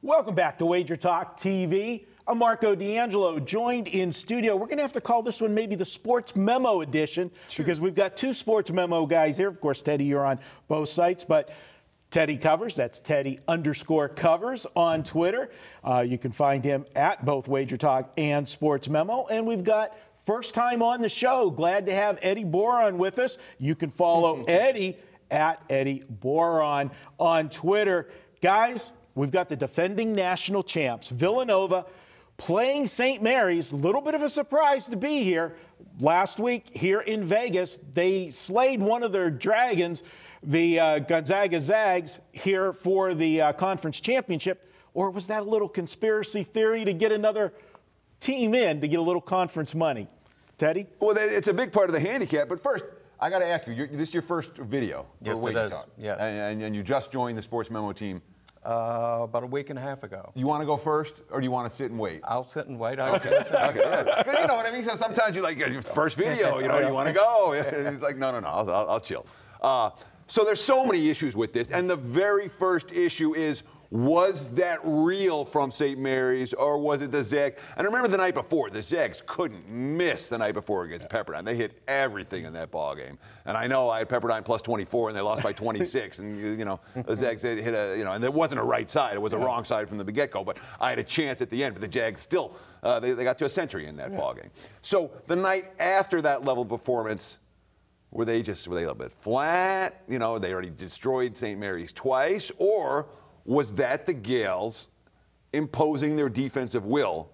Welcome back to Wager Talk TV. I'm Marco D'Angelo, joined in studio. We're going to have to call this one maybe the Sports Memo edition because we've got two Sports Memo guys here. Of course, Teddy, you're on both sites, but Teddy Covers, that's Teddy_Covers on Twitter. You can find him at both Wager Talk and Sports Memo. And we've got first time on the show. Glad to have Eddie Boron with us. You can follow Eddie at Eddie Boron on Twitter. Guys, we've got the defending national champs, Villanova, playing St. Mary's. A little bit of a surprise to be here. Last week here in Vegas, they slayed one of their dragons, the Gonzaga Zags, here for the conference championship. Or was that a little conspiracy theory to get another team in to get a little conference money? Teddy? Well, it's a big part of the handicap. But first, I got to ask you, this is your first video for Yes, it Wager is. Talk. Yes. And you just joined the Sports Memo team. About a week and a half ago. You want to go first, or do you want to sit and wait? I'll sit and wait. Okay, yeah. You know what I mean? So sometimes you like your first video, you want to go. And he's like, no, I'll chill. So there's so many issues with this, and the very first issue is, was that real from St. Mary's, or was it the Zags? And remember the night before, the Zags couldn't miss the night before against Pepperdine. They hit everything in that ball game. And I know I had Pepperdine plus 24, and they lost by 26. And, the Zags hit and it wasn't a right side. It was a wrong side from the get-go. But I had a chance at the end. But the Jags still, they got to a century in that ball game. So the night after that level of performance, were they a little bit flat? They already destroyed St. Mary's twice? Or was that the Gales imposing their defensive will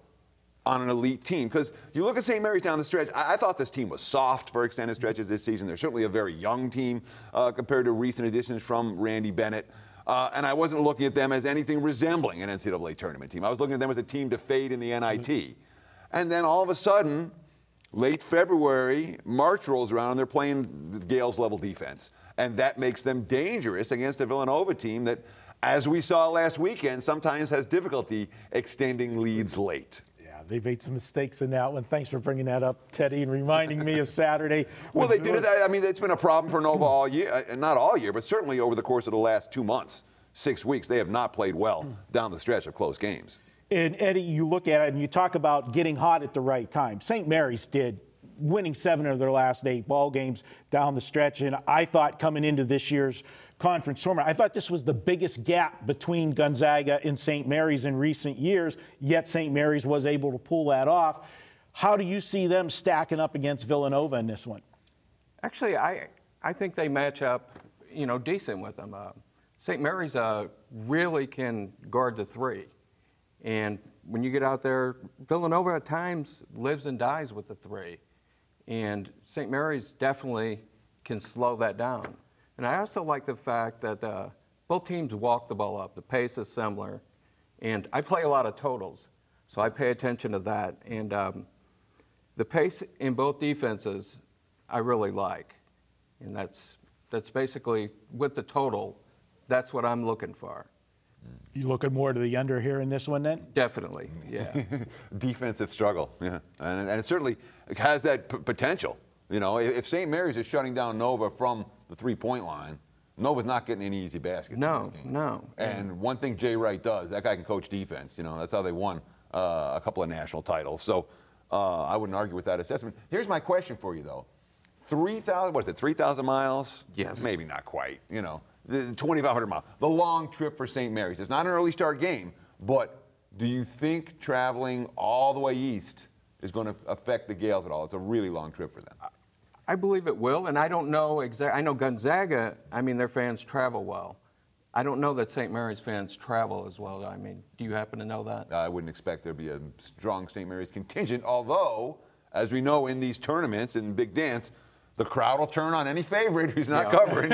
on an elite team? Because you look at St. Mary's down the stretch, I thought this team was soft for extended stretches this season. They're certainly a very young team compared to recent additions from Randy Bennett. And I wasn't looking at them as anything resembling an NCAA tournament team. I was looking at them as a team to fade in the NIT. And then all of a sudden, late February, March rolls around, and they're playing the Gales-level defense. And that makes them dangerous against a Villanova team that, as we saw last weekend, sometimes has difficulty extending leads late. Yeah, they made some mistakes in that one. Thanks for bringing that up, Teddy, and reminding me of Saturday. Well, they did it. I mean, it's been a problem for Nova all year. Not all year, but certainly over the course of the last 2 months, 6 weeks. They have not played well down the stretch of close games. And, Eddie, you look at it and you talk about getting hot at the right time. St. Mary's did, winning 7 of their last 8 ball games down the stretch. And I thought coming into this year's conference tournament, I thought this was the biggest gap between Gonzaga and St. Mary's in recent years, yet St. Mary's was able to pull that off. How do you see them stacking up against Villanova in this one? Actually, I think they match up, decent with them. St. Mary's really can guard the 3. And when you get out there, Villanova at times lives and dies with the 3. And St. Mary's definitely can slow that down. And I also like the fact that both teams walk the ball up. The pace is similar. And I play a lot of totals, so I pay attention to that. And the pace in both defenses I really like. And that's basically, with the total, that's what I'm looking for. You looking more to the under here in this one then? Definitely, yeah. Defensive struggle, yeah. And it certainly has that potential. If St. Mary's is shutting down Nova from the 3-point line, Nova's not getting any easy baskets. No. And one thing Jay Wright does, that guy can coach defense. That's how they won a couple of national titles. So I wouldn't argue with that assessment. Here's my question for you, though. 3,000 miles? Yes. Maybe not quite, 2,500 miles. The long trip for St. Mary's. It's not an early start game, but do you think traveling all the way east is going to affect the Gales at all? It's a really long trip for them. I believe it will, and I don't know exactly. I know Gonzaga, their fans travel well. I don't know that St. Mary's fans travel as well. Do you happen to know that? I wouldn't expect there to be a strong St. Mary's contingent, although, as we know in these tournaments, in Big Dance, the crowd will turn on any favorite who's not covering,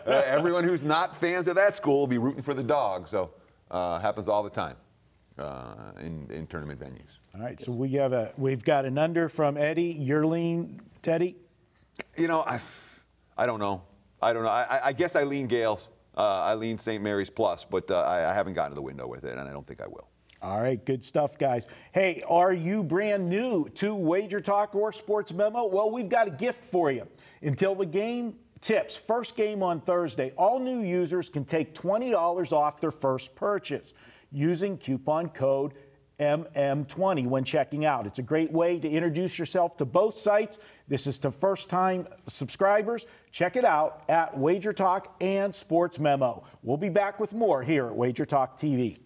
everyone who's not fans of that school will be rooting for the dog. So happens all the time in tournament venues. All right, so we've got an under from Eddie. Your lean, Teddy? I don't know. I guess I lean Gales. I lean St. Mary's plus, but I haven't gotten to the window with it, and I don't think I will. All right, good stuff, guys. Hey, are you brand new to Wager Talk or Sports Memo? Well, we've got a gift for you. Until the game, Tips, first game on Thursday. All new users can take $20 off their first purchase using coupon code MM20 when checking out. It's a great way to introduce yourself to both sites. This is to first-time subscribers. Check it out at Wager Talk and Sports Memo. We'll be back with more here at Wager Talk TV.